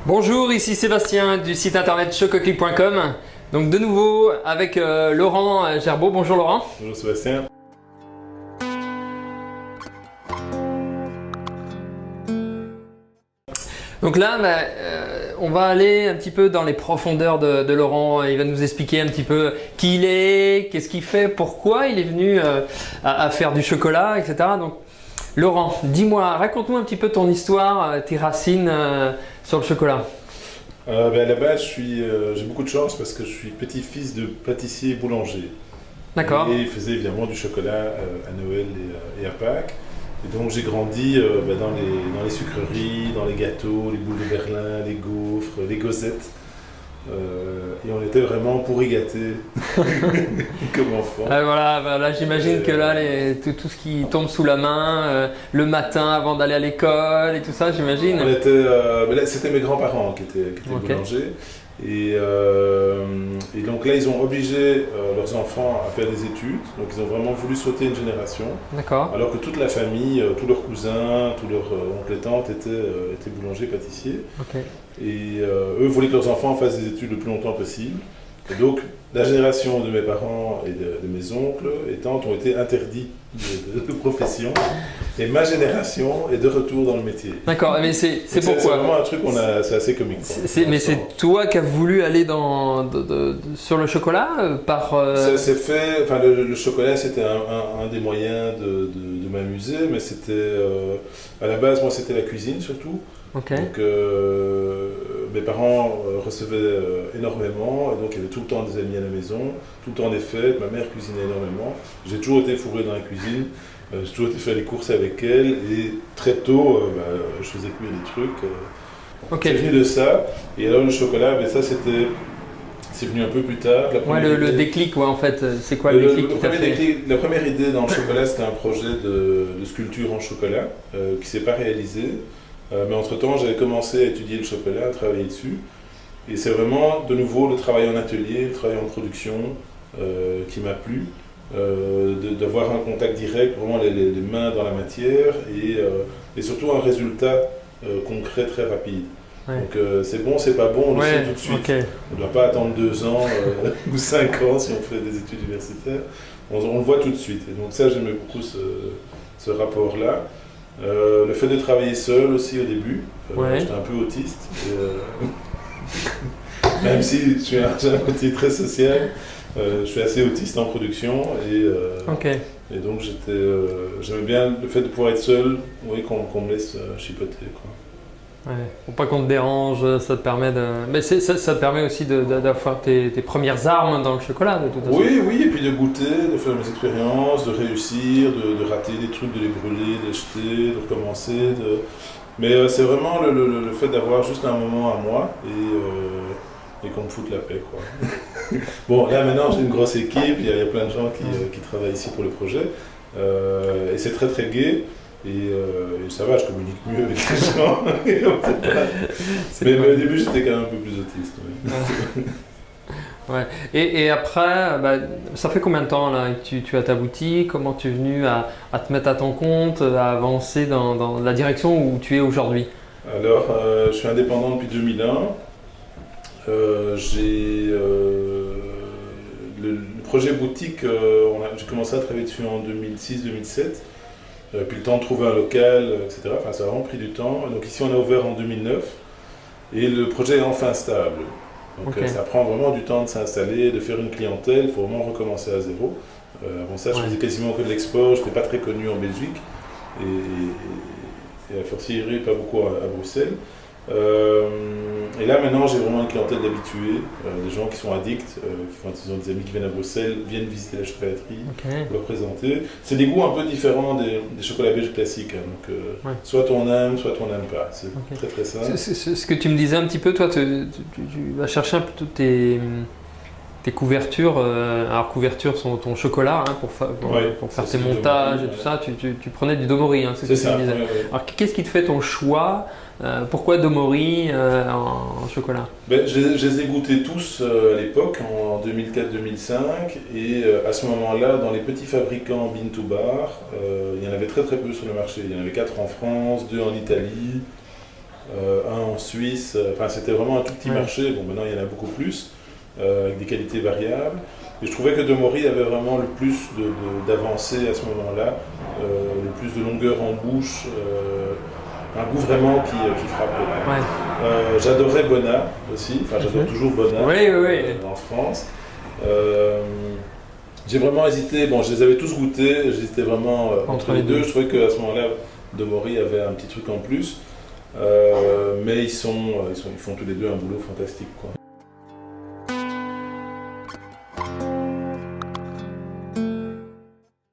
Bonjour, ici Sébastien du site internet chococlip.com. Donc de nouveau avec Laurent Gerbeau. Bonjour Laurent. Bonjour Sébastien. Donc là, on va aller un petit peu dans les profondeurs de Laurent. Il va nous expliquer un petit peu qui il est, qu'est-ce qu'il fait, pourquoi il est venu à faire du chocolat, etc. Donc Laurent, dis-moi, raconte-nous un petit peu ton histoire, tes racines sur le chocolat. À la base, j'ai beaucoup de chance parce que je suis petit-fils de pâtissier boulanger. D'accord. Et il faisait évidemment du chocolat à Noël et à Pâques. Et donc j'ai grandi dans les sucreries, dans les gâteaux, les boules de Berlin, les gaufres, les gossettes. Et on était vraiment pourri gâtés comme enfants. Voilà, j'imagine que là, tout ce qui tombe sous la main, le matin avant d'aller à l'école et tout ça, j'imagine. C'était mes grands-parents qui étaient boulangers. Et donc là, ils ont obligé leurs enfants à faire des études. Donc ils ont vraiment voulu sauter une génération. D'accord. Alors que toute la famille, tous leurs cousins, tous leurs oncles et tantes étaient boulangers, pâtissiers. Okay. Et eux voulaient que leurs enfants fassent des études le plus longtemps possible. Et donc la génération de mes parents et de mes oncles et tantes ont été interdits de profession. Et ma génération est de retour dans le métier. D'accord, mais c'est pourquoi? C'est vraiment un truc, c'est assez comique. Mais c'est toi qui as voulu aller sur le chocolat Ça s'est fait, enfin le chocolat c'était un des moyens de m'amuser, mais c'était, à la base moi c'était la cuisine surtout. Okay. Donc mes parents recevaient énormément, et donc il y avait tout le temps des amis à la maison, tout le temps des fêtes, ma mère cuisinait énormément. J'ai toujours été fourré dans la cuisine. J'ai toujours été faire les courses avec elle et très tôt, je faisais cuire des trucs. Okay. C'est venu de ça. Et alors le chocolat, c'est venu un peu plus tard. Le déclic, en fait, c'est quoi le déclic La première idée dans le chocolat, c'était un projet de sculpture en chocolat qui ne s'est pas réalisé. Mais entre-temps, j'avais commencé à étudier le chocolat, à travailler dessus. Et c'est vraiment, de nouveau, le travail en atelier, le travail en production qui m'a plu. D'avoir un contact direct, vraiment les mains dans la matière et surtout un résultat concret très rapide. Ouais. Donc c'est bon, c'est pas bon, on le sait tout de suite. Okay. On ne doit pas attendre 2 ans ou 5 ans si on fait des études universitaires. On le voit tout de suite. Et donc ça, j'aimais beaucoup ce rapport-là. Le fait de travailler seul aussi au début. J'étais un peu autiste. Même si j'ai un côté très social. Je suis assez autiste en production et donc j'aimais bien le fait de pouvoir être seul, qu'on me laisse chipoter, quoi. Ouais. Pour pas qu'on te dérange, ça te permet mais ça te permet aussi d'avoir tes premières armes dans le chocolat de toute façon. Oui, et puis de goûter, de faire mes expériences, de réussir, de rater des trucs, de les brûler, de les jeter, de recommencer. Mais c'est vraiment le fait d'avoir juste un moment à moi et qu'on me foute la paix, quoi. Bon, là maintenant j'ai une grosse équipe, il y a plein de gens qui travaillent ici pour le projet, et c'est très très gai, et ça va, je communique mieux avec les gens. Mais au début j'étais quand même un peu plus autiste. Oui. Ouais. Et après, ça fait combien de temps là que tu as ta boutique? Comment tu es venu à te mettre à ton compte, à avancer dans la direction où tu es aujourd'hui? Alors, je suis indépendant depuis 2001. Le projet boutique, j'ai commencé à travailler dessus en 2006-2007. Puis le temps de trouver un local, etc. Enfin, ça a vraiment pris du temps. Donc ici, on a ouvert en 2009 et le projet est enfin stable. Donc ça prend vraiment du temps de s'installer, de faire une clientèle. Il faut vraiment recommencer à zéro. Avant ça, je faisais quasiment que de l'export. Je n'étais pas très connu en Belgique et à fortiori pas beaucoup à Bruxelles. Et là maintenant j'ai vraiment une clientèle d'habitués, des gens qui sont addicts, quand ils ont des amis qui viennent à Bruxelles, viennent visiter la chocolaterie, leur présenter. C'est des goûts un peu différents des chocolats belges classiques, hein, donc soit on aime, soit on n'aime pas, c'est très très simple. Ce que tu me disais un petit peu, toi tu vas chercher un peu tes couvertures, alors couvertures sont ton chocolat, hein, pour faire tes montages et tout ça, tu prenais du Domori, hein, c'est ce que tu me disais. Alors qu'est-ce qui te fait ton choix? Pourquoi Domori en chocolat? Je les ai goûtés tous à l'époque, en 2004-2005, et à ce moment-là, dans les petits fabricants Bean to Bar, il y en avait très très peu sur le marché. Il y en avait 4 en France, 2 en Italie, un en Suisse. Enfin, c'était vraiment un tout petit marché. Bon, maintenant, il y en a beaucoup plus, avec des qualités variables. Et je trouvais que Demory avait vraiment le plus d'avancées à ce moment-là, le plus de longueur en bouche, un goût vraiment qui frappait. Ouais. J'adorais Bonnat aussi, enfin j'adore toujours Bonnat en France. J'ai vraiment hésité, bon je les avais tous goûtés, j'hésitais vraiment entre les deux. Je trouvais qu'à ce moment-là, Demory avait un petit truc en plus. Mais ils font tous les deux un boulot fantastique, quoi.